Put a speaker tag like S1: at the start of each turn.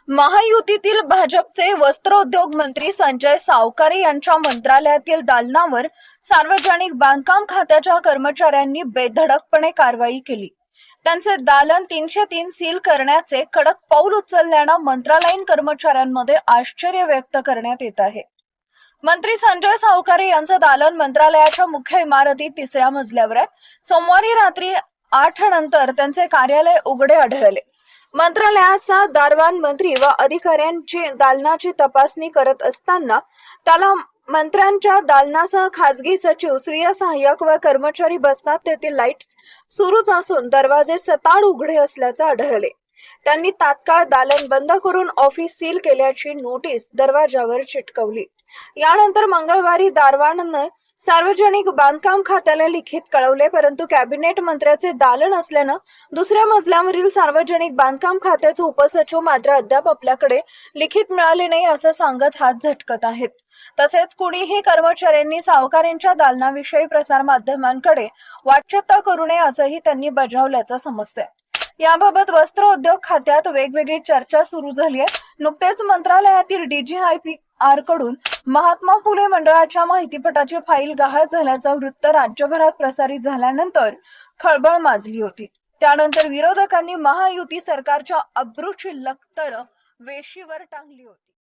S1: महायुतीतील भाजपचे वस्त्रोद्योग मंत्री संजय सावकारे यांच्या मंत्रालयातील दालनावर सार्वजनिक बांधकाम खात्याच्या कर्मचाऱ्यांनी बेधडकपणे कारवाई केली। त्यांचे दालन 303 सील करण्याचे कडक पाऊल उचलल्याने मंत्रालयीन कर्मचाऱ्यांमध्ये आश्चर्य व्यक्त करण्यात येत आहे। मंत्री संजय सावकारे यांचे दालन मंत्रालयाच्या मुख्य इमारतीत 3ऱ्या मजल्यावर आहे। सोमवारी रात्री 8 नंतर त्यांचे कार्यालय उघडे आढळले। मंत्रालयाचा दारवान मंत्री व अधिकाऱ्यांची दालनाची तपासणी करत असताना त्याला मंत्र्यांच्या दालनासह खासगी सचिव, स्वीय सहाय्यक व कर्मचारी बसतात तेथील लाईट्स सुरूच असून दरवाजे सताड उघडे असल्याचे आढळले। त्यांनी तात्काळ दालन बंद करून ऑफिस सील केल्याची नोटीस दरवाजावर चिटकवली। यानंतर मंगळवारी दारवानने सार्वजनिक बांधकाम खात्याला लिखित कळवले, परंतु कॅबिनेट मंत्र्याचे दालन असल्याने 2ऱ्या मजल्यावरील सार्वजनिक बांधकाम खात्याचे उपसचिव मात्र अद्याप आपल्याकडे लिखित मिळाले नाही असं सांगत हात झटकत आहेत। तसेच कुणीही कर्मचाऱ्यांनी सावकारांच्या दालनाविषयी प्रसारमाध्यमांकडे वाच्यता करू नये असंही त्यांनी बजावल्याचं समजतंय। याबाबत वस्त्र उद्योग खात्यात वेगवेगळी चर्चा सुरू झाली आहे। नुकतेच मंत्रालयातील DGIPR कडून महात्मा फुले मंडळाच्या माहितीपटाची फाईल गहाळ झाल्याचं वृत्त राज्यभरात प्रसारित झाल्यानंतर खळबळ माजली होती। त्यानंतर विरोधकांनी महायुती सरकारच्या अब्रूची लक्तर वेशीवर टांगली होती।